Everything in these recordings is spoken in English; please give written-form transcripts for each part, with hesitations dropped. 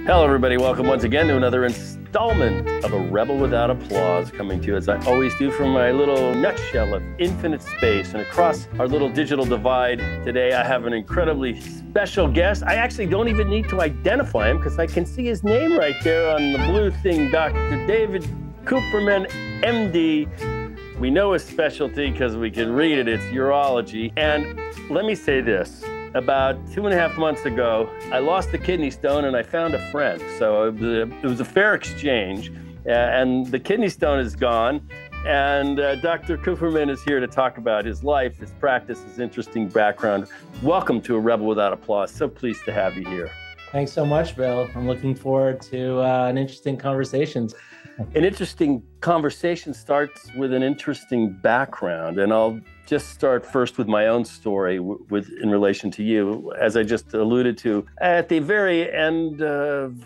Hello, everybody. Welcome once again to another installment of A Rebel Without Applause, coming to you as I always do from my little nutshell of infinite space. And across our little digital divide today, I have an incredibly special guest. I actually don't even need to identify him because I can see his name right there on the blue thing, Dr. David Kuppermann, MD. We know his specialty because we can read it. It's urology. And let me say this. About 2.5 months ago, I lost a kidney stone and I found a friend. So it was a fair exchange, and the kidney stone is gone. And Dr. Kuppermann is here to talk about his life, his practice, his interesting background. Welcome to A Rebel Without Applause. So pleased to have you here. Thanks so much, Bill. I'm looking forward to an interesting conversation. An interesting conversation starts with an interesting background, and I'll just start first with my own story in relation to you. As I just alluded to, at the very end of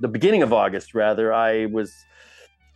the beginning of August, rather, I was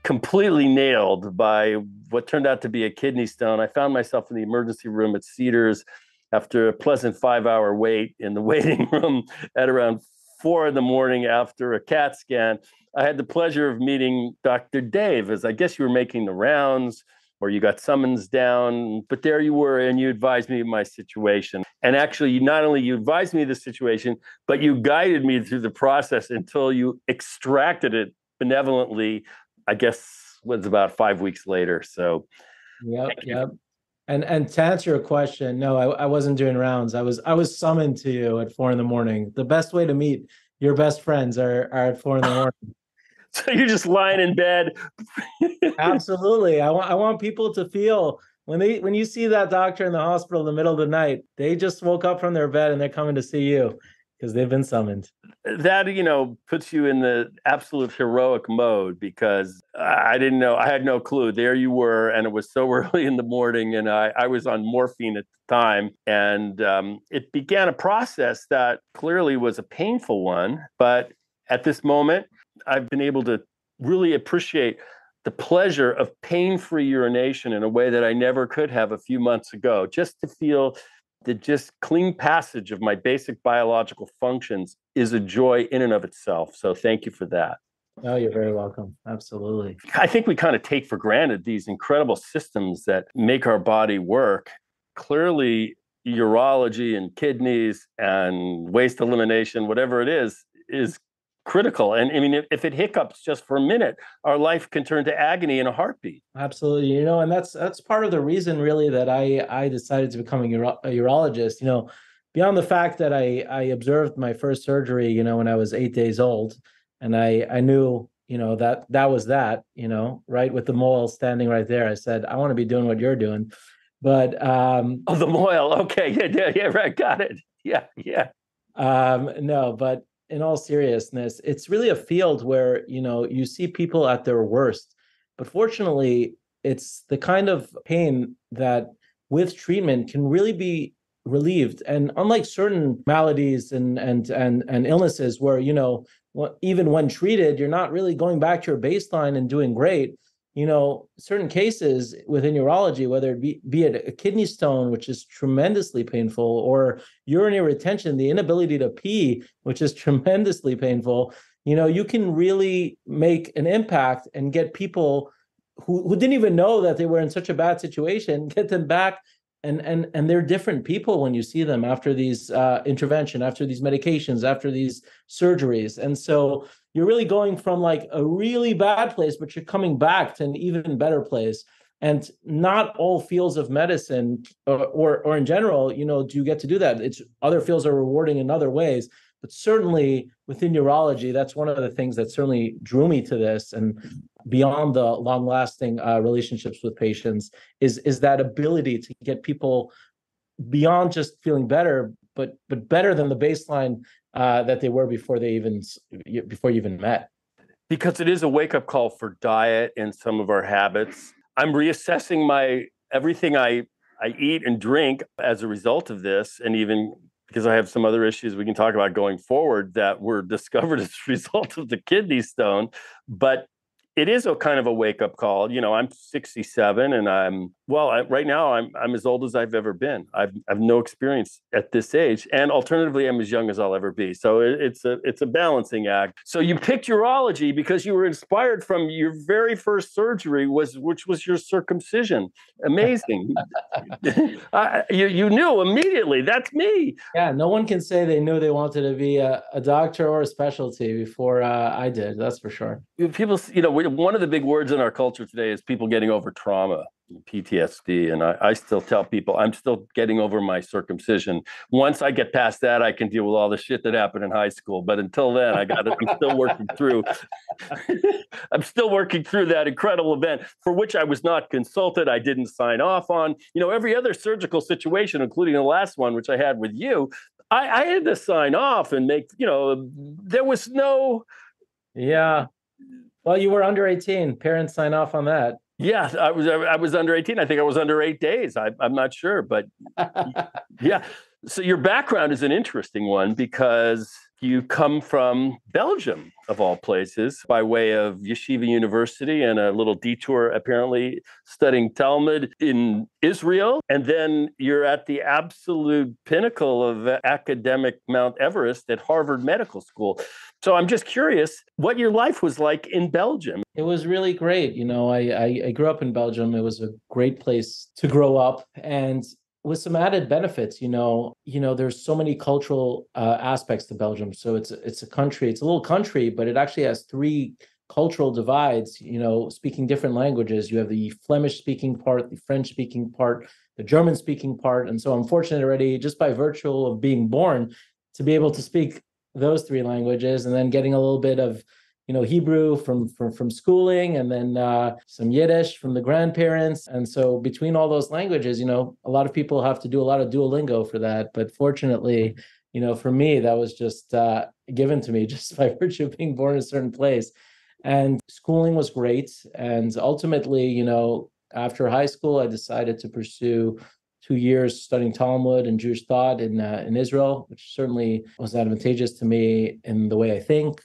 completely nailed by what turned out to be a kidney stone. I found myself in the emergency room at Cedars after a pleasant 5-hour wait in the waiting room at around 4 a.m. after a CAT scan. I had the pleasure of meeting Dr. Dave, as I guess you were making the rounds or you got summons down, but there you were and you advised me of my situation. And actually, not only you advised me of the situation, but you guided me through the process until you extracted it benevolently, I guess was about 5 weeks later. So Yep. And to answer your question, no, I wasn't doing rounds. I was summoned to you at 4 a.m. The best way to meet your best friends are at 4 a.m. So you're just lying in bed. Absolutely. I want people to feel when you see that doctor in the hospital in the middle of the night, they just woke up from their bed and they're coming to see you because they've been summoned. That, puts you in the absolute heroic mode because I didn't know. I had no clue. There you were, and it was so early in the morning, and I was on morphine at the time. And it began a process that clearly was a painful one. But at this moment, I've been able to really appreciate the pleasure of pain-free urination in a way that I never could have a few months ago. Just to feel the just clean passage of my basic biological functions is a joy in and of itself. So thank you for that. Oh, you're very welcome. Absolutely. I think we kind of take for granted these incredible systems that make our body work. Clearly, urology and kidneys and waste elimination, whatever it is critical. And I mean, if it hiccups just for a minute, our life can turn to agony in a heartbeat. Absolutely. And that's part of the reason really that I decided to become a urologist, beyond the fact that I observed my first surgery, when I was 8 days old, and I knew, that was that, right, with the mole standing right there. I said, I want to be doing what you're doing. But the mole. Okay. Yeah, right. Got it. Yeah. No, but in all seriousness, it's really a field where, you see people at their worst. But fortunately, it's the kind of pain that with treatment can really be relieved. And unlike certain maladies and illnesses where, even when treated, you're not really going back to your baseline and doing great. Certain cases within urology, whether it be it a kidney stone, which is tremendously painful, or urinary retention, the inability to pee, which is tremendously painful, you can really make an impact and get people who didn't even know that they were in such a bad situation, get them back. And they're different people when you see them after these intervention, after these medications, after these surgeries. And so you're really going from like a really bad place, but you're coming back to an even better place. And not all fields of medicine or in general, do you get to do that. It's other fields are rewarding in other ways. But certainly within urology, that's one of the things that certainly drew me to this. And beyond the long-lasting relationships with patients is that ability to get people beyond just feeling better, but better than the baseline that they were before you even met. Because it is a wake-up call for diet and some of our habits. I'm reassessing everything I eat and drink as a result of this, and even because I have some other issues we can talk about going forward that were discovered as a result of the kidney stone. But it is a kind of a wake up call. I'm 67 and right now I'm as old as I've ever been. I've no experience at this age, and alternatively, I'm as young as I'll ever be. So it's a balancing act. So you picked urology because you were inspired from your very first surgery, which was your circumcision. Amazing. You knew immediately, that's me. Yeah, no one can say they knew they wanted to be a doctor or a specialty before I did. That's for sure. People, one of the big words in our culture today is people getting over trauma, PTSD. And I still tell people I'm still getting over my circumcision. Once I get past that, I can deal with all the shit that happened in high school. But until then, I'm still working through. I'm still working through that incredible event for which I was not consulted. I didn't sign off on. Every other surgical situation, including the last one, which I had with you, I had to sign off and make. There was no. Yeah. Well, you were under 18. Parents sign off on that. Yeah, I was under 18. I think I was under 8 days. I'm not sure, but yeah. So your background is an interesting one because you come from Belgium, of all places, by way of Yeshiva University and a little detour, apparently, studying Talmud in Israel. And then you're at the absolute pinnacle of academic Mount Everest at Harvard Medical School. So I'm just curious what your life was like in Belgium. It was really great. I grew up in Belgium. It was a great place to grow up. And with some added benefits, there's so many cultural aspects to Belgium. So it's a country, it's a little country, but it actually has three cultural divides, speaking different languages. You have the Flemish speaking part, the French speaking part, the German speaking part. And so I'm fortunate already, just by virtue of being born, to be able to speak those three languages, and then getting a little bit of Hebrew from schooling, and then some Yiddish from the grandparents. And so between all those languages, a lot of people have to do a lot of Duolingo for that. But fortunately, for me, that was just given to me just by virtue of being born in a certain place. And schooling was great. And ultimately, after high school, I decided to pursue 2 years studying Talmud and Jewish thought in Israel, which certainly was advantageous to me in the way I think,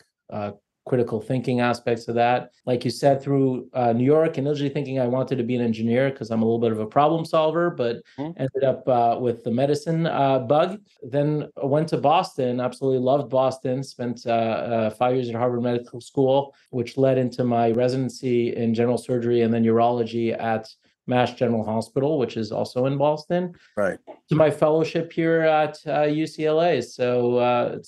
critical thinking aspects of that. Like you said, through New York, initially thinking I wanted to be an engineer because I'm a little bit of a problem solver, but ended up with the medicine bug. Then I went to Boston, absolutely loved Boston, spent 5 years at Harvard Medical School, which led into my residency in general surgery and then urology at Mass General Hospital, which is also in Boston. Right. To my fellowship here at UCLA. So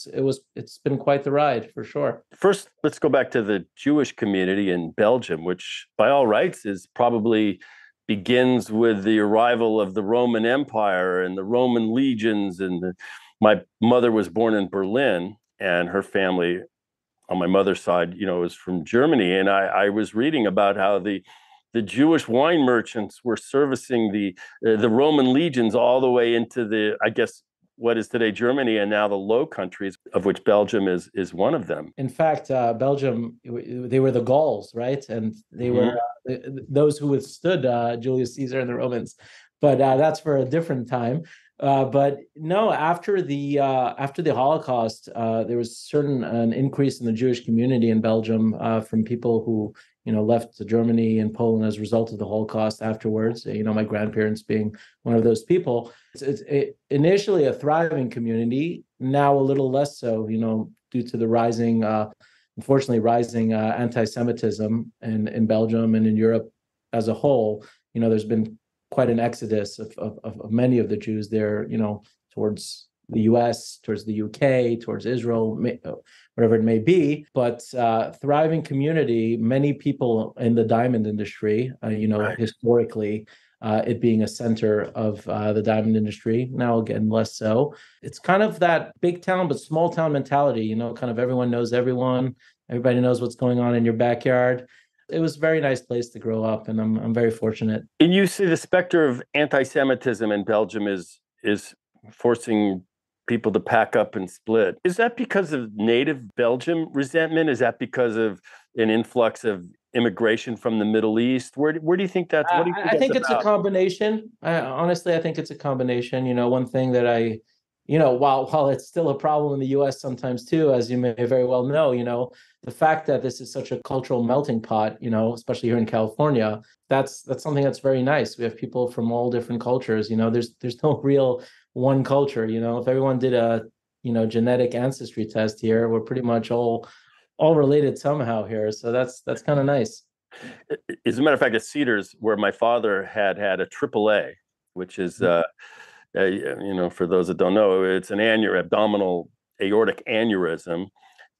it's been quite the ride for sure. First, let's go back to the Jewish community in Belgium, which by all rights is probably begins with the arrival of the Roman Empire and the Roman legions. And my mother was born in Berlin, and her family on my mother's side, is from Germany. And I was reading about how the Jewish wine merchants were servicing the Roman legions all the way into I guess, what is today Germany, and now the Low Countries, of which Belgium is one of them. In fact, Belgium, they were the Gauls, right? And they were those who withstood Julius Caesar and the Romans. But that's for a different time. But no, after the Holocaust, there was an increase in the Jewish community in Belgium from people who left Germany and Poland as a result of the Holocaust afterwards. My grandparents being one of those people. It's initially a thriving community, now a little less so. Due to the unfortunately rising anti-Semitism in Belgium and in Europe as a whole. There's been quite an exodus of many of the Jews there, towards the US, towards the UK, towards Israel, whatever it may be. But thriving community, many people in the diamond industry, right. Historically, it being a center of the diamond industry. Now, again, less so. It's kind of that big town, but small town mentality, kind of everyone knows everyone. Everybody knows what's going on in your backyard. It was a very nice place to grow up, and I'm very fortunate. And you see the specter of anti-Semitism in Belgium is forcing people to pack up and split. Is that because of native Belgium resentment? Is that because of an influx of immigration from the Middle East? Where do you think that's? I think it's a combination. Honestly, I think it's a combination. One thing that I while it's still a problem in the US sometimes too, as you may very well know, the fact that this is such a cultural melting pot, especially here in California, that's something that's very nice. We have people from all different cultures. There's no real one culture. If everyone did a genetic ancestry test here, we're pretty much all related somehow here. So that's kind of nice. As a matter of fact, at Cedars, where my father had a AAA, which is for those that don't know, it's an abdominal aortic aneurysm.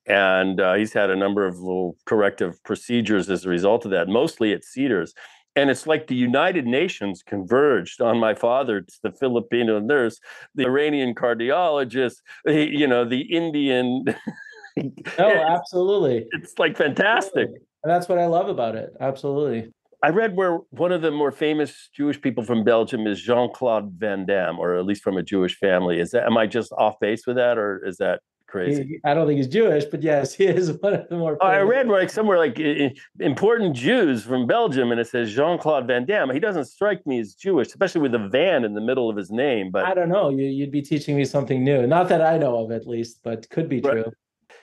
And he's had a number of little corrective procedures as a result of that, mostly at Cedars. And it's like the United Nations converged on my father. It's the Filipino nurse, the Iranian cardiologist, the Indian. No, absolutely. It's like fantastic. Absolutely. And that's what I love about it. Absolutely. I read where one of the more famous Jewish people from Belgium is Jean-Claude Van Damme, or at least from a Jewish family. Am I just off base with that, or is that crazy? I don't think he's Jewish, but yes, he is one of the more famous. I read somewhere important Jews from Belgium, and it says Jean-Claude Van Damme. He doesn't strike me as Jewish, especially with the Van in the middle of his name. But I don't know. You'd be teaching me something new. Not that I know of, at least, but could be true.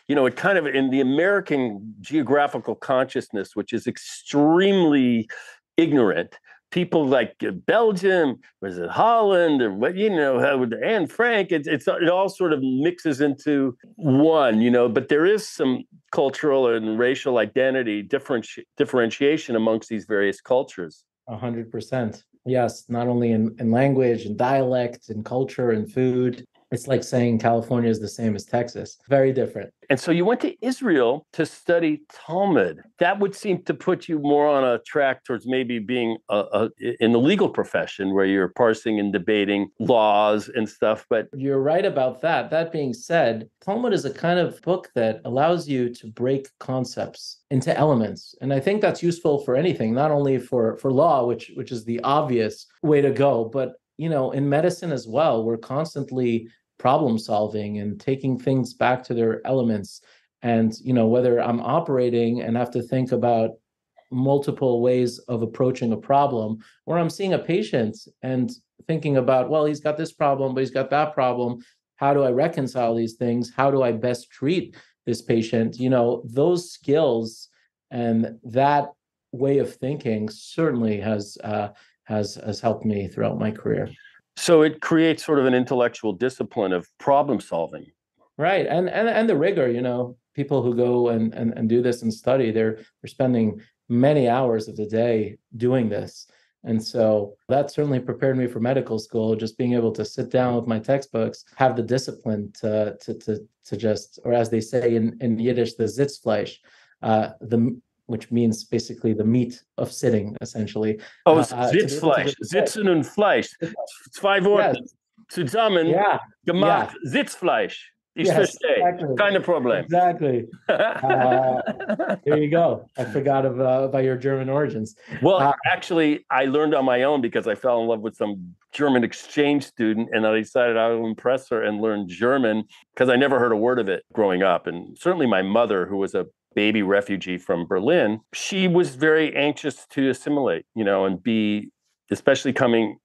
It kind of, in the American geographical consciousness, which is extremely ignorant, people like Belgium, was it Holland, or what, Anne Frank, it all sort of mixes into one, but there is some cultural and racial identity differentiation amongst these various cultures. 100%. Yes, not only in language and dialect and culture and food. It's like saying California is the same as Texas. Very different. And so you went to Israel to study Talmud. That would seem to put you more on a track towards maybe being in the legal profession, where you're parsing and debating laws and stuff. But you're right about that. That being said, Talmud is a kind of book that allows you to break concepts into elements. And I think that's useful for anything, not only for law, which is the obvious way to go, but in medicine as well. We're constantly problem solving and taking things back to their elements. And, whether I'm operating and have to think about multiple ways of approaching a problem, or I'm seeing a patient and thinking about, well, he's got this problem, but he's got that problem. How do I reconcile these things? How do I best treat this patient? Those skills and that way of thinking certainly has helped me throughout my career. So it creates sort of an intellectual discipline of problem solving. Right. And the rigor, people who go and do this and study, they're spending many hours of the day doing this. And so that certainly prepared me for medical school, just being able to sit down with my textbooks, have the discipline to just, or as they say in Yiddish, the Sitzfleisch, which means basically the meat of sitting, essentially. Oh, Sitzfleisch, Sitzen und Fleisch. Zwei Worte. Yes. Zusammen gemacht, Sitzfleisch. Ich verstehe. Exactly. Keine Problem. Exactly. There you go. I forgot about your German origins. Well, actually, I learned on my own because I fell in love with some German exchange student, and I decided I would impress her and learn German because I never heard a word of it growing up. And certainly my mother, who was a baby refugee from Berlin, she was very anxious to assimilate, and be, especially coming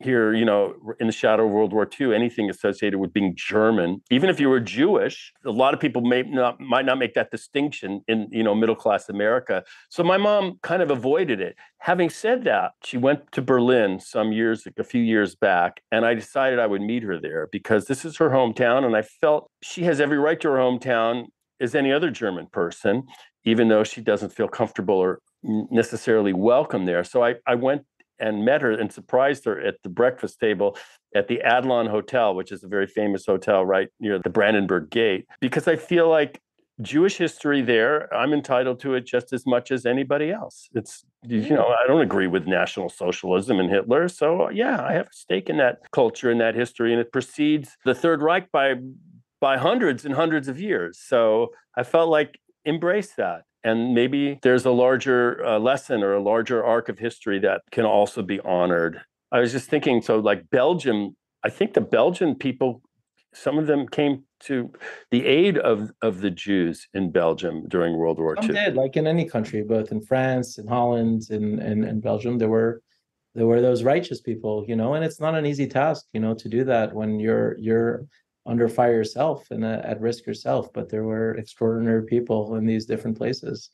here, in the shadow of World War II, anything associated with being German, even if you were Jewish, a lot of people might not make that distinction in, middle-class America. So my mom kind of avoided it. Having said that, she went to Berlin a few years back, and I decided I would meet her there because this is her hometown, and I felt she has every right to her hometown as any other German person, even though she doesn't feel comfortable or necessarily welcome there. So I went and met her and surprised her at the breakfast table at the Adlon Hotel, which is a very famous hotel right near the Brandenburg Gate, because I feel like Jewish history there, I'm entitled to it just as much as anybody else. It's, I don't agree with National Socialism and Hitler. So yeah, I have a stake in that culture and that history, and it precedes the Third Reich by hundreds and hundreds of years. So I felt like embrace that. And maybe there's a larger lesson or a larger arc of history that can also be honored. I was just thinking, so like Belgium, I think the Belgian people, some of them came to the aid of the Jews in Belgium during World War II. Some did, like in any country, both in France, in Holland, and Belgium, there were those righteous people, and it's not an easy task, to do that when you're under fire yourself and at risk yourself. But there were extraordinary people in these different places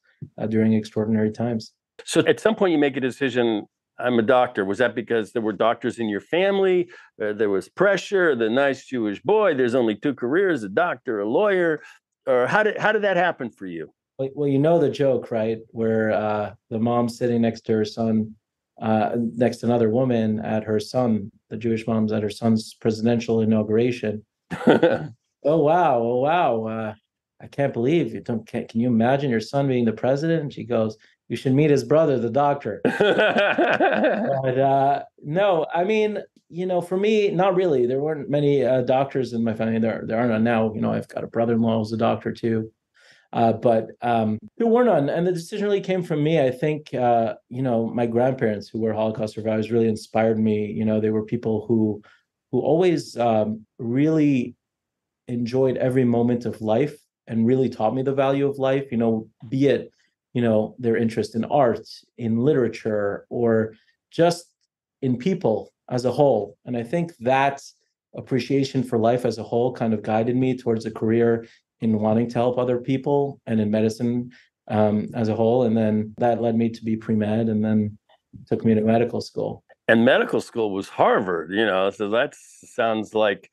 during extraordinary times. So at some point you make a decision, I'm a doctor. Was that because there were doctors in your family? There was pressure, the nice Jewish boy, there's only two careers, a doctor, a lawyer, or how did that happen for you? Well, you know the joke, right? Where the mom's sitting next to her son, next to another woman at her son, the Jewish mom's at her son's presidential inauguration. Oh wow, oh wow! I can't believe you don't. Can you imagine your son being the president? And she goes, "You should meet his brother, the doctor." But no, I mean, for me, not really. There weren't many doctors in my family. There are none now. I've got a brother-in-law who's a doctor too. But there were none. And the decision really came from me. I think, my grandparents who were Holocaust survivors really inspired me. They were people who always really enjoyed every moment of life and really taught me the value of life, be it, their interest in art, in literature, or just in people as a whole. And I think that appreciation for life as a whole kind of guided me towards a career in wanting to help other people and in medicine as a whole. And then that led me to be pre-med and then took me to medical school. And medical school was Harvard, so that sounds like,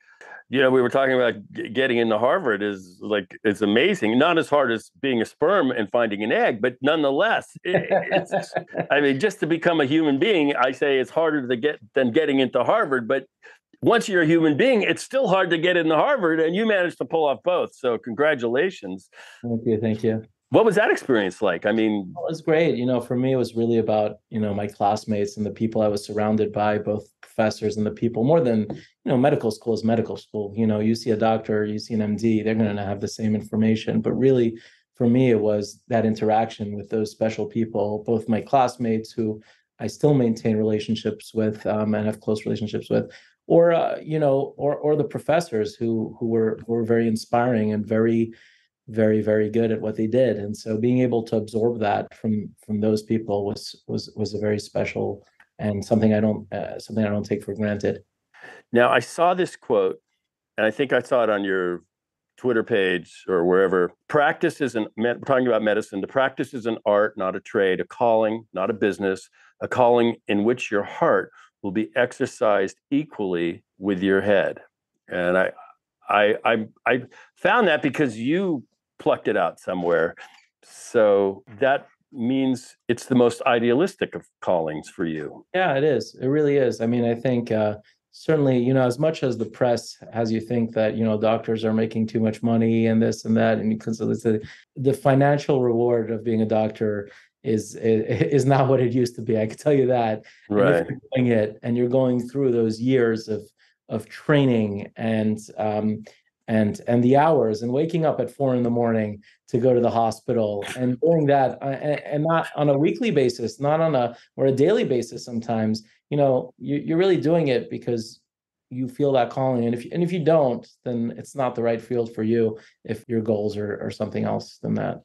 we were talking about getting into Harvard it's amazing. Not as hard as being a sperm and finding an egg, but nonetheless, I mean, just to become a human being, I say it's harder to get than getting into Harvard, but once you're a human being, it's still hard to get into Harvard, and you managed to pull off both. So congratulations. Thank you. Thank you. What was that experience like? I mean, it was great. For me, it was really about, my classmates and the people I was surrounded by, both professors and the people, more than, medical school is medical school. You see a doctor, you see an MD, they're going to have the same information. But really, for me, it was that interaction with those special people, both my classmates who I still maintain relationships with and have close relationships with, or or the professors who were very inspiring and very, very, very good at what they did. And so being able to absorb that from those people was a very special and something I don't take for granted. Now I saw this quote, and I think I saw it on your Twitter page or wherever. Practice is we're talking about medicine. The practice is an art, not a trade, a calling, not a business, a calling in which your heart will be exercised equally with your head. And I found that because you plucked it out somewhere. So that means it's the most idealistic of callings for you. Yeah, it is. It really is. I mean, I think certainly, as much as the press has you think that, doctors are making too much money and this and that, and because the financial reward of being a doctor is not what it used to be. I can tell you that. Right. And if you're doing it and you're going through those years of training and the hours and waking up at 4 a.m. to go to the hospital and doing that and not on a weekly basis, not on a daily basis. Sometimes, you're really doing it because you feel that calling. And if you don't, then it's not the right field for you if your goals are something else than that.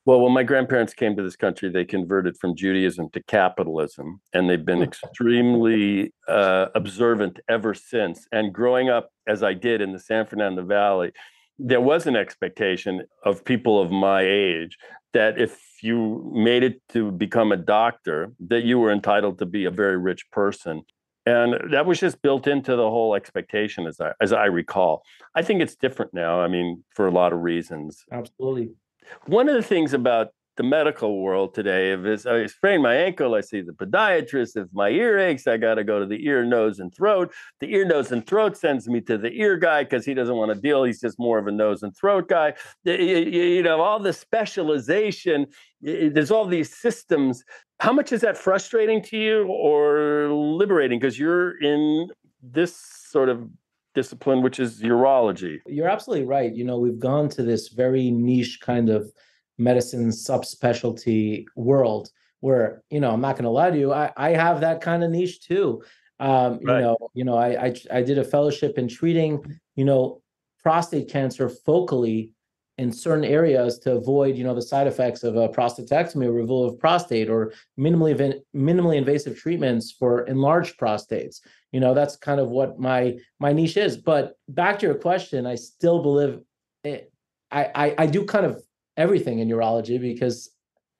Well, when my grandparents came to this country, they converted from Judaism to capitalism, and they've been extremely observant ever since. And growing up, as I did in the San Fernando Valley, there was an expectation of people of my age that if you made it to become a doctor, that you were entitled to be a very rich person. And that was just built into the whole expectation, as I recall. I think it's different now, I mean, for a lot of reasons. Absolutely. One of the things about the medical world today, if I sprain my ankle, I see the podiatrist. If my ear aches, I got to go to the ear, nose, and throat. The ear, nose, and throat sends me to the ear guy because he doesn't want to deal. He's just more of a nose and throat guy. All the specialization. There's all these systems. How much is that frustrating to you or liberating? Because you're in this sort of discipline, which is urology. You're absolutely right. We've gone to this very niche kind of medicine subspecialty world where, I'm not going to lie to you, I have that kind of niche too. Right. I did a fellowship in treating, prostate cancer focally in certain areas to avoid, the side effects of a prostatectomy or removal of prostate, or minimally invasive treatments for enlarged prostates. That's kind of what my niche is. But back to your question, I still believe I do kind of everything in urology because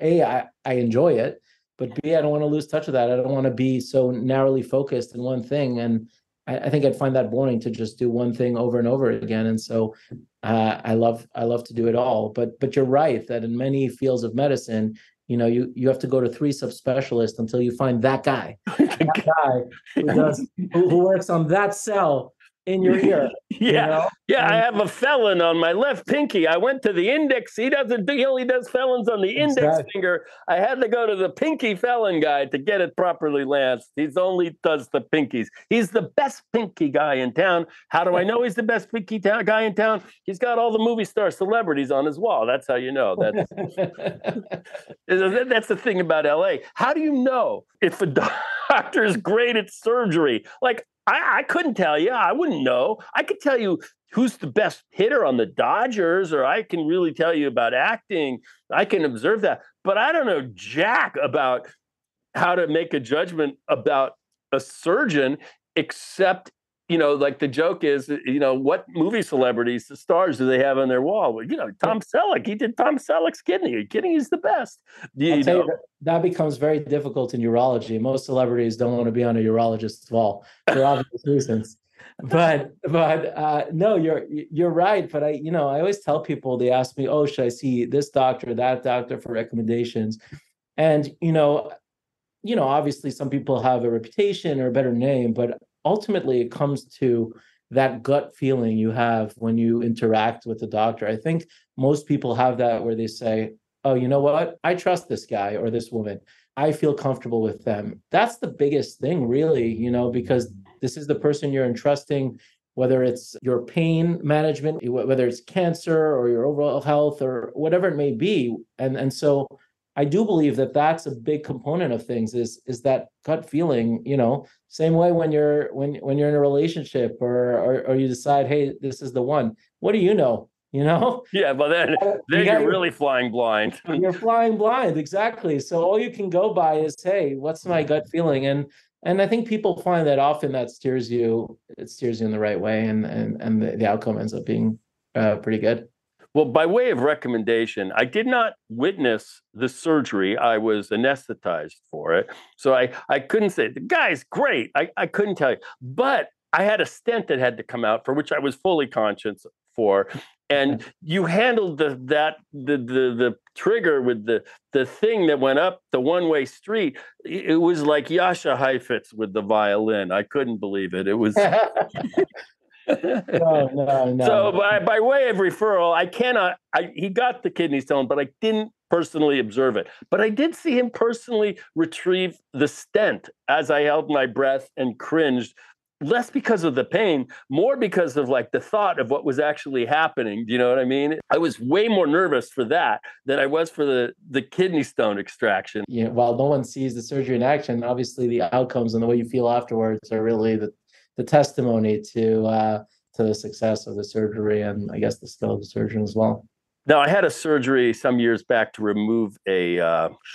I enjoy it, but B, I don't want to lose touch with that. I don't want to be so narrowly focused in one thing. And I think I'd find that boring to just do one thing over and over again. And so I love to do it all. But you're right that in many fields of medicine, you have to go to 3 subspecialists until you find that guy, who works on that cell in your ear. Yeah. I have a felon on my left pinky. I went to the index. He only does felons on the index finger. I had to go to the pinky felon guy to get it properly lanced. He's only does the pinkies. He's the best pinky guy in town. How do I know he's the best pinky guy in town? He's got all the movie star celebrities on his wall. That's how you know. That's the thing about LA. How do you know if a doctor is great at surgery? Like, I couldn't tell you. I wouldn't know. I could tell you who's the best hitter on the Dodgers, or I can really tell you about acting. I can observe that. But I don't know jack about how to make a judgment about a surgeon, except, like the joke is, what movie celebrities, the stars, do they have on their wall? Well, Tom Selleck, he did Tom Selleck's kidney. Are you kidding? He's the best. I'll tell you, that becomes very difficult in urology. Most celebrities don't want to be on a urologist's wall for obvious reasons. But no, you're right. But I always tell people, they ask me, oh, should I see this doctor, that doctor for recommendations? And, obviously some people have a reputation or a better name, but ultimately it comes to that gut feeling you have when you interact with the doctor. I think most people have that where they say, oh, you know what? I trust this guy or this woman. I feel comfortable with them. That's the biggest thing, really, because this is the person you're entrusting, whether it's your pain management, whether it's cancer or your overall health or whatever it may be. And so I do believe that that's a big component of things is that gut feeling, same way when you're in a relationship or you decide, hey, this is the one. What do you know? Yeah, but then you're really flying blind. You're flying blind, exactly. So all you can go by is, hey, what's my gut feeling? And I think people find that often that steers you in the right way, and the outcome ends up being pretty good. Well, by way of recommendation, I did not witness the surgery. I was anesthetized for it. So I couldn't say, the guy's great. I couldn't tell you. But I had a stent that had to come out, for which I was fully conscious for. And you handled the trigger with the thing that went up the one-way street. It was like Jascha Heifetz with the violin. I couldn't believe it. It was... No. So by way of referral, he got the kidney stone, but I didn't personally observe it. But I did see him personally retrieve the stent as I held my breath and cringed, less because of the pain, more because of like the thought of what was actually happening. Do you know what I mean? I was way more nervous for that than I was for the kidney stone extraction. Yeah, while no one sees the surgery in action, obviously the outcomes and the way you feel afterwards are really the testimony to the success of the surgery, and I guess the skill of the surgeon as well. Now, I had a surgery some years back to remove a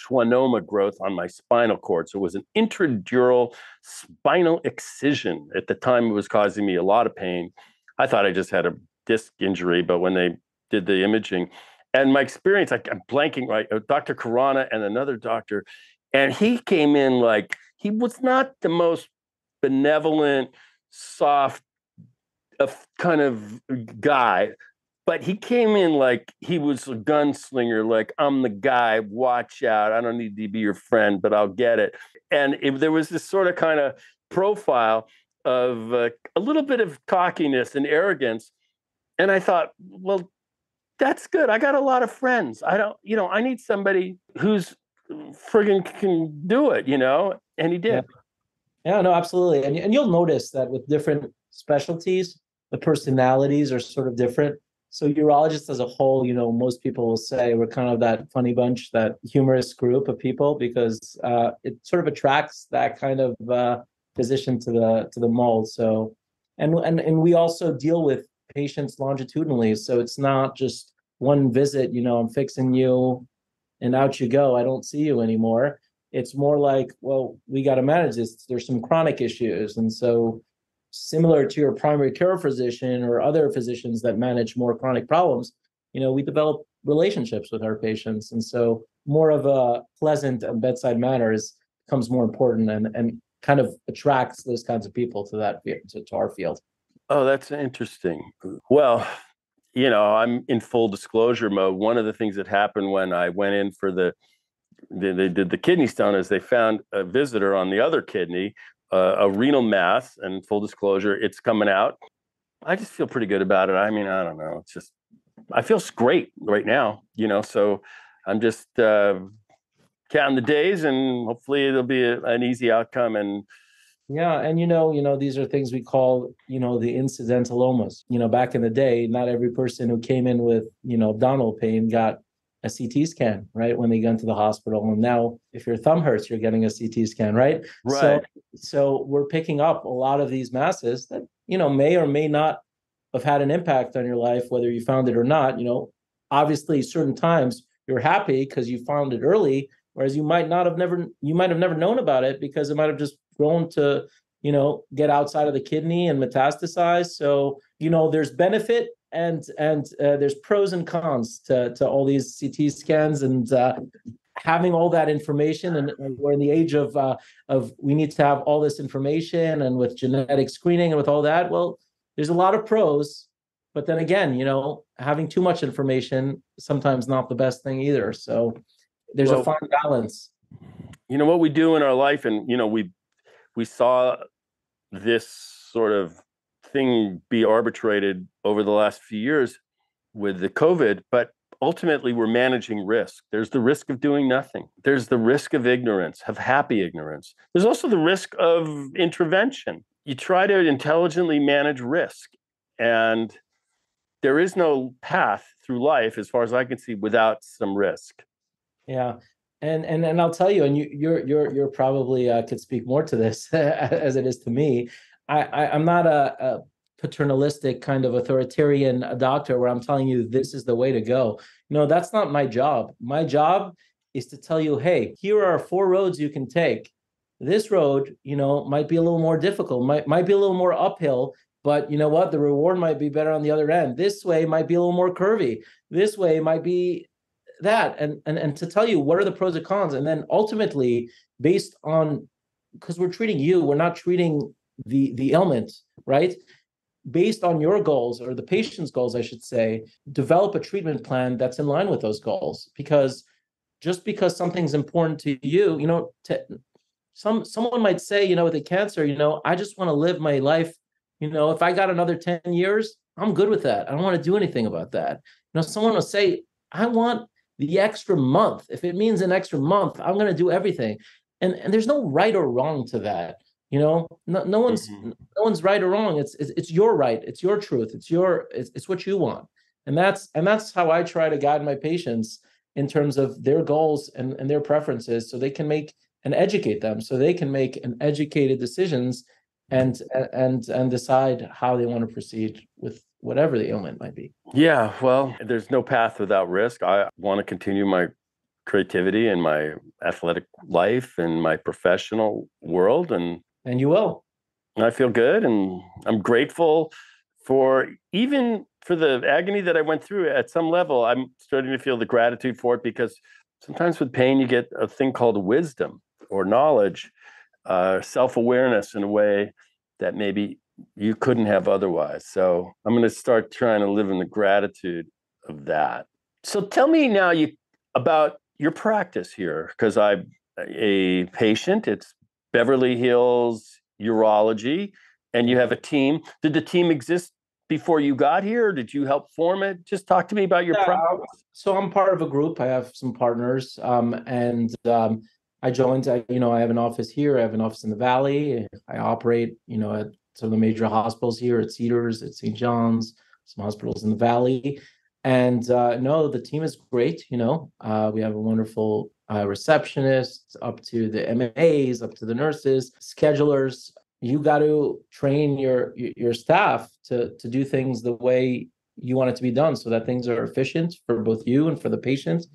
schwannoma growth on my spinal cord. So it was an intradural spinal excision. At the time, it was causing me a lot of pain. I thought I just had a disc injury, but when they did the imaging, and my experience, I'm blanking, right? Dr. Karana and another doctor, and he came in like, he was not the most benevolent, soft kind of guy, but he came in like he was a gunslinger, like, I'm the guy, watch out, I don't need to be your friend, but I'll get it. And there was this sort of kind of profile of a little bit of cockiness and arrogance. And I thought, well, that's good. I got a lot of friends. I need somebody who's friggin' can do it, and he did. Yeah, no, absolutely. And you'll notice that with different specialties, the personalities are sort of different. So urologists as a whole, most people will say we're kind of that funny bunch, that humorous group of people, because it sort of attracts that kind of physician to the mold. So, and we also deal with patients longitudinally. So it's not just one visit, I'm fixing you and out you go. I don't see you anymore. It's more like, well, we got to manage this. There's some chronic issues. And so, similar to your primary care physician or other physicians that manage more chronic problems, we develop relationships with our patients. And so, more of a pleasant bedside manner becomes more important and kind of attracts those kinds of people to our field. Oh, that's interesting. Well, I'm in full disclosure mode. One of the things that happened when I went in for they did the kidney stone is they found a visitor on the other kidney, a renal mass, and full disclosure, it's coming out. I just feel pretty good about it. I mean, I don't know. It's just, I feel great right now, so I'm just counting the days and hopefully it'll be an easy outcome. And yeah, and these are things we call, the incidentalomas. Back in the day, not every person who came in with, abdominal pain got a CT scan, right? When they got into the hospital. And now if your thumb hurts, you're getting a CT scan, right? Right. So we're picking up a lot of these masses that, may or may not have had an impact on your life, whether you found it or not. Obviously certain times you're happy because you found it early, whereas you might have never known about it because it might have just grown to, get outside of the kidney and metastasize. So, there's benefit and there's pros and cons to all these CT scans and having all that information. And we're in the age of we need to have all this information, and with genetic screening and with all that, well, there's a lot of pros. But then again, having too much information sometimes not the best thing either. So there's a fine balance. What we do in our life, and we saw this sort of thing be arbitrated over the last few years with the COVID, but ultimately we're managing risk. There's the risk of doing nothing. There's the risk of ignorance, of happy ignorance. There's also the risk of intervention. You try to intelligently manage risk, and there is no path through life, as far as I can see, without some risk. Yeah. And I'll tell you, and you're probably could speak more to this as it is to me. I'm not a paternalistic kind of authoritarian doctor where I'm telling you this is the way to go. No, that's not my job. My job is to tell you, hey, here are 4 roads you can take. This road, might be a little more difficult, might be a little more uphill, but you know what? The reward might be better on the other end. This way might be a little more curvy. This way might be that, and to tell you what are the pros and cons, and then ultimately based on, because we're treating you, we're not treating the ailment, right? Based on your goals, or the patient's goals, I should say, develop a treatment plan that's in line with those goals. Because just because something's important to you, someone might say, with the cancer, I just want to live my life. If I got another 10 years, I'm good with that. I don't want to do anything about that. Someone will say, I want the extra month. If it means an extra month, I'm going to do everything. And there's no right or wrong to that. No one's right or wrong. It's your right. It's your truth. It's what you want. And that's how I try to guide my patients in terms of their goals and their preferences, so they can make and educate them, so they can make an educated decisions and decide how they want to proceed with whatever the ailment might be. Yeah, well, there's no path without risk. I want to continue my creativity and my athletic life and my professional world, and you will. I feel good, and I'm grateful for the agony that I went through. At some level, I'm starting to feel the gratitude for it, because sometimes with pain you get a thing called wisdom or knowledge, self-awareness in a way that maybe you couldn't have otherwise. So I'm going to start trying to live in the gratitude of that. So tell me now about your practice here, because I'm a patient. It's Beverly Hills Urology, and you have a team. Did the team exist before you got here, or did you help form it? Just talk to me about your practice. So I'm part of a group. I have some partners, and I joined. I have an office here. I have an office in the Valley. I operate, at some of the major hospitals here, at Cedars, at St. John's, some hospitals in the Valley. And no, the team is great. We have a wonderful receptionist, up to the MAs, up to the nurses, schedulers. You got to train your staff to do things the way you want it to be done so that things are efficient for both you and for the patient.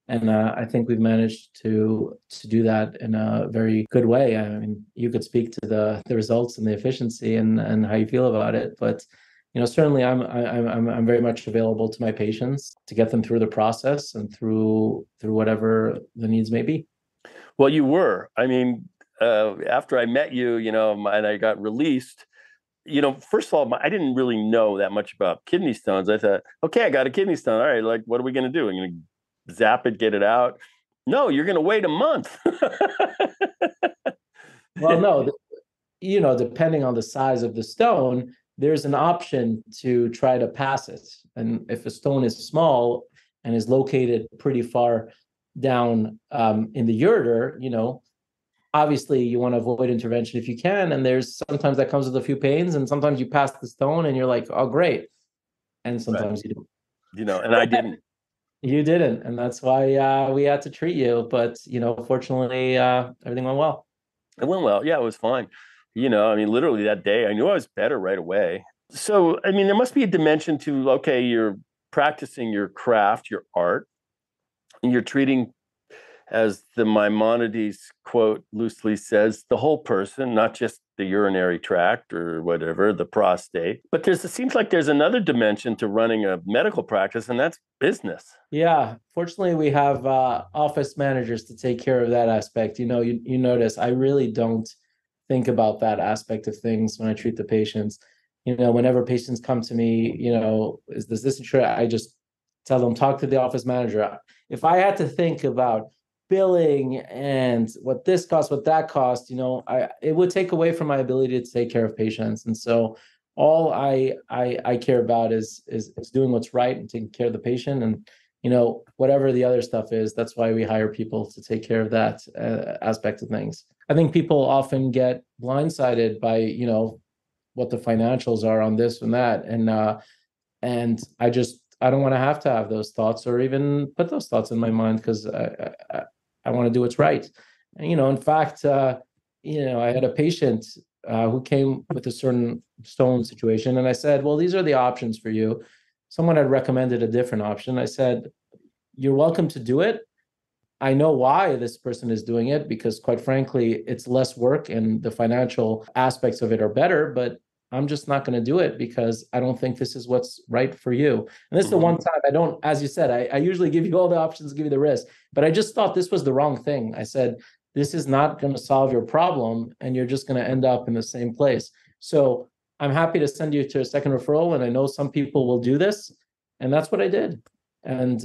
And I think we've managed to do that in a very good way. I mean, you could speak to the results and the efficiency and how you feel about it, but certainly I'm very much available to my patients to get them through the process and through whatever the needs may be. Well, you were. I mean, after I met you, and I got released, first of all, I didn't really know that much about kidney stones. I thought, okay, I got a kidney stone. All right, like, what are we going to do? I'm going to zap it, get it out? No, you're going to wait a month. Well, no, depending on the size of the stone, there's an option to try to pass it. And if a stone is small and is located pretty far down in the ureter, obviously you want to avoid intervention if you can. And there's sometimes that comes with a few pains, and sometimes you pass the stone and you're like, oh, great. And sometimes right. you don't. And I didn't. You didn't. And that's why we had to treat you. But, fortunately, everything went well. It went well. Yeah, it was fine. I mean, literally that day, I knew I was better right away. So, I mean, there must be a dimension to, okay, you're practicing your craft, your art, and you're treating, as the Maimonides quote loosely says, the whole person, not just the urinary tract or whatever, the prostate. But it seems like there's another dimension to running a medical practice, and that's business. Yeah, fortunately, we have office managers to take care of that aspect. You notice I really don't think about that aspect of things when I treat the patients. Whenever patients come to me, is this insurance? I just tell them, talk to the office manager. If I had to think about billing and what this costs, what that costs, it would take away from my ability to take care of patients. And so all I care about is doing what's right and taking care of the patient. And whatever the other stuff is, that's why we hire people to take care of that aspect of things. I think people often get blindsided by, what the financials are on this and that. And I don't want to have those thoughts or even put those thoughts in my mind, because I want to do what's right. And, in fact, I had a patient who came with a certain stone situation. And I said, well, these are the options for you. Someone had recommended a different option. I said, you're welcome to do it. I know why this person is doing it, because quite frankly, it's less work and the financial aspects of it are better, but I'm just not going to do it because I don't think this is what's right for you. And this is the one time I don't, as you said, I usually give you all the options, give you the risk, but I just thought this was the wrong thing. I said, this is not going to solve your problem and you're just going to end up in the same place. So I'm happy to send you to a second referral. And I know some people will do this. And that's what I did. And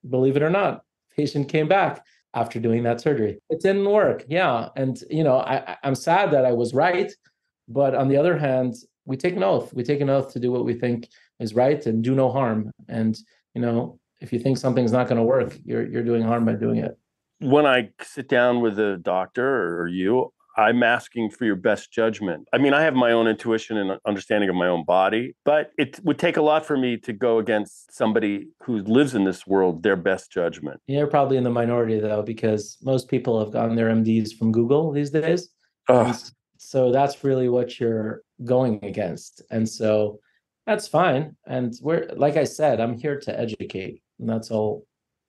believe it or not, patient came back after doing that surgery. It didn't work. Yeah. And, I'm sad that I was right. But on the other hand, we take an oath. We take an oath to do what we think is right and do no harm. And, if you think something's not going to work, you're doing harm by doing it. When I sit down with a doctor or you, I'm asking for your best judgment. I mean, I have my own intuition and understanding of my own body, but it would take a lot for me to go against somebody who lives in this world, their best judgment. You're probably in the minority, though, because most people have gotten their MDs from Google these days. So that's really what you're going against. And so that's fine. And like I said, I'm here to educate. And that's all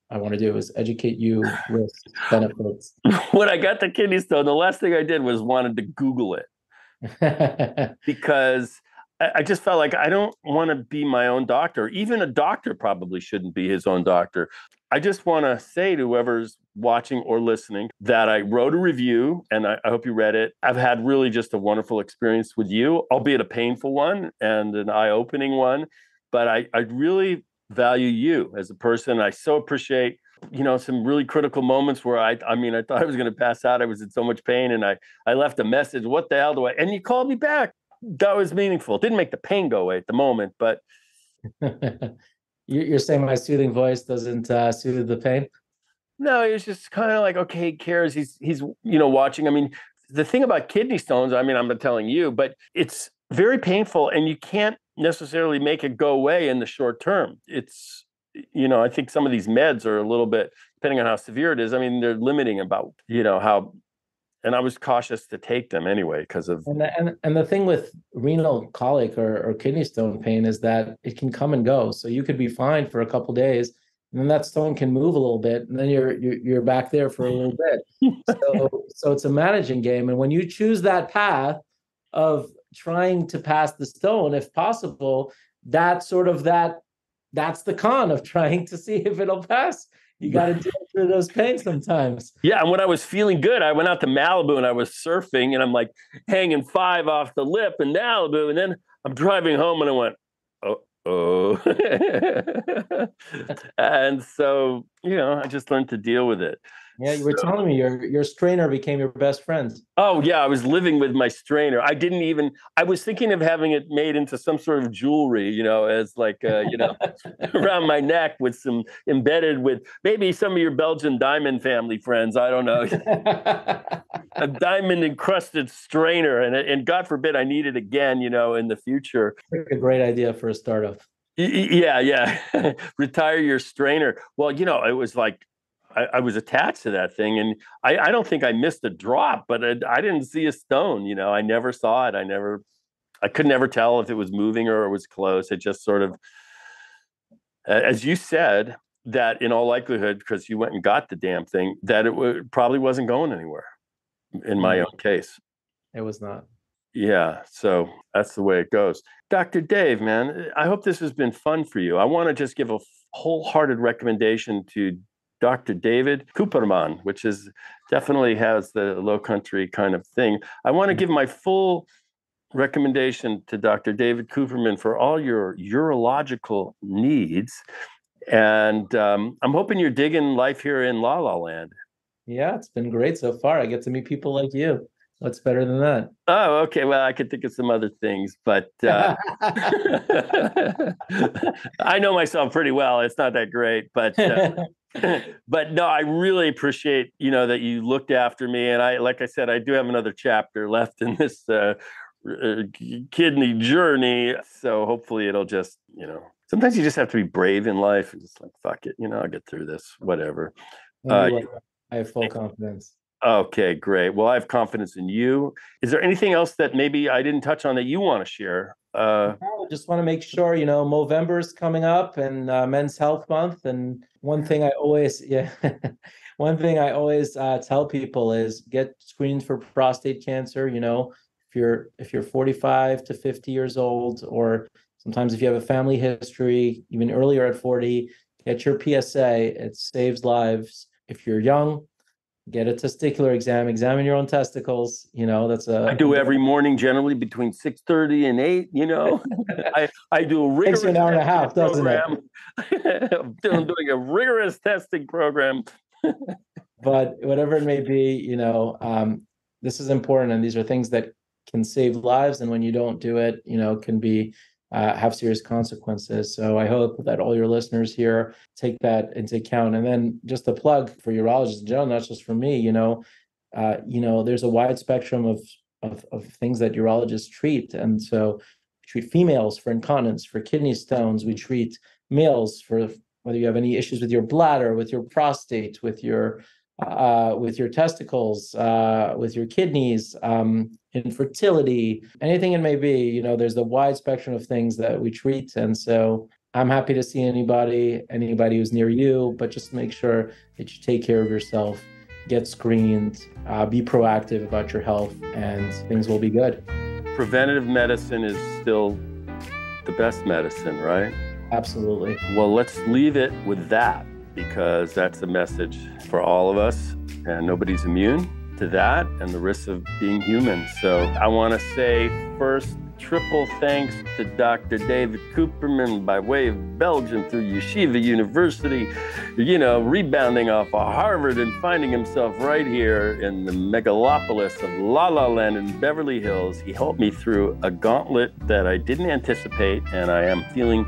I want to do is educate you with benefits. When I got the kidney stone, the last thing I did was wanted to Google it because I just felt like I don't want to be my own doctor. Even a doctor probably shouldn't be his own doctor. I just want to say to whoever's watching or listening that I wrote a review and I hope you read it. I've had really just a wonderful experience with you, albeit a painful one and an eye-opening one. But I really value you as a person. I so appreciate, some really critical moments where I thought I was going to pass out. I was in so much pain and I left a message. What the hell do I? And you called me back. That was meaningful. It didn't make the pain go away at the moment, but. You're saying my soothing voice doesn't soothe the pain? No, it's just kind of like, okay, he cares. He's watching. I mean, the thing about kidney stones, I mean, I'm not telling you, but it's very painful and you can't necessarily make it go away in the short term. It's, I think some of these meds are a little bit, depending on how severe it is, I mean, they're limiting about, how and I was cautious to take them anyway because of. And the thing with renal colic or kidney stone pain is that it can come and go. So you could be fine for a couple days, and then that stone can move a little bit, and then you're back there for a little bit. So it's a managing game. And when you choose that path of trying to pass the stone, if possible, that's the con of trying to see if it'll pass. You got to deal through those pains sometimes. Yeah, and when I was feeling good, I went out to Malibu and I was surfing, and I'm like hanging 5 off the lip in Malibu, and then I'm driving home and I went, oh. And so, I just learned to deal with it. Yeah, you were telling me your strainer became your best friend. Oh, yeah, I was living with my strainer. I was thinking of having it made into some sort of jewelry, as like, around my neck with some embedded with maybe some of your Belgian diamond family friends. I don't know. A diamond encrusted strainer. And God forbid I need it again, in the future. A great idea for a startup. Yeah. Retire your strainer. Well, it was like, I was attached to that thing, and I don't think I missed a drop, but I didn't see a stone. I never saw it. I could never tell if it was moving or it was close. It just sort of, as you said, that in all likelihood, because you went and got the damn thing, that it probably wasn't going anywhere in my own case. It was not. Yeah, so that's the way it goes. Dr. Dave, man, I hope this has been fun for you. I want to just give a wholehearted recommendation to Dr. David Kuppermann, which definitely has the low country kind of thing. I want to give my full recommendation to Dr. David Kuppermann for all your urological needs. And I'm hoping you're digging life here in La La Land. Yeah, it's been great so far. I get to meet people like you. What's better than that? Oh, okay. Well, I could think of some other things, but I know myself pretty well. It's not that great, but but no, I really appreciate, that you looked after me. And like I said, I do have another chapter left in this kidney journey. So hopefully it'll just, sometimes you just have to be brave in life and just like, fuck it, I'll get through this, whatever. I have full confidence. Okay, great. Well, I have confidence in you. Is there anything else that maybe I didn't touch on that you want to share? I just want to make sure, Movember is coming up and Men's Health Month. And one thing I always tell people is get screened for prostate cancer. If you're 45 to 50 years old, or sometimes if you have a family history, even earlier at 40, get your PSA. It saves lives. If you're young, get a testicular examine your own testicles. I do every morning, generally between 6:30 and 8. I do a rigorous takes you an hour and a half, doesn't program. I'm doing a rigorous testing program. But whatever it may be, this is important, and these are things that can save lives. And when you don't do it, can be have serious consequences. So I hope that all your listeners here take that into account. And then just a plug for urologists in general, not just for me, there's a wide spectrum of things that urologists treat. And so we treat females for incontinence, for kidney stones. We treat males for whether you have any issues with your bladder, with your prostate, with your testicles, with your kidneys, infertility, anything it may be. There's a wide spectrum of things that we treat. And so I'm happy to see anybody who's near you, but just make sure that you take care of yourself, get screened, be proactive about your health, and things will be good. Preventative medicine is still the best medicine, right? Absolutely. Well, let's leave it with that, because that's the message for all of us, and nobody's immune to that and the risks of being human. So I want to say first, triple thanks to Dr. David Kuppermann by way of Belgium through Yeshiva University, rebounding off of Harvard and finding himself right here in the megalopolis of La La Land in Beverly Hills. He helped me through a gauntlet that I didn't anticipate, and I am feeling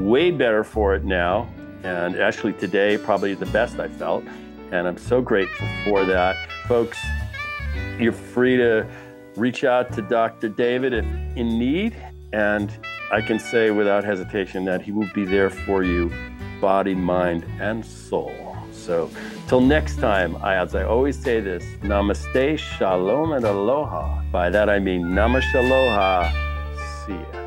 way better for it now. And actually today, probably the best I felt. And I'm so grateful for that. Folks, you're free to reach out to Dr. David if in need. And I can say without hesitation that he will be there for you, body, mind, and soul. So till next time, as I always say this, namaste, shalom, and aloha. By that I mean namaste, aloha, see ya.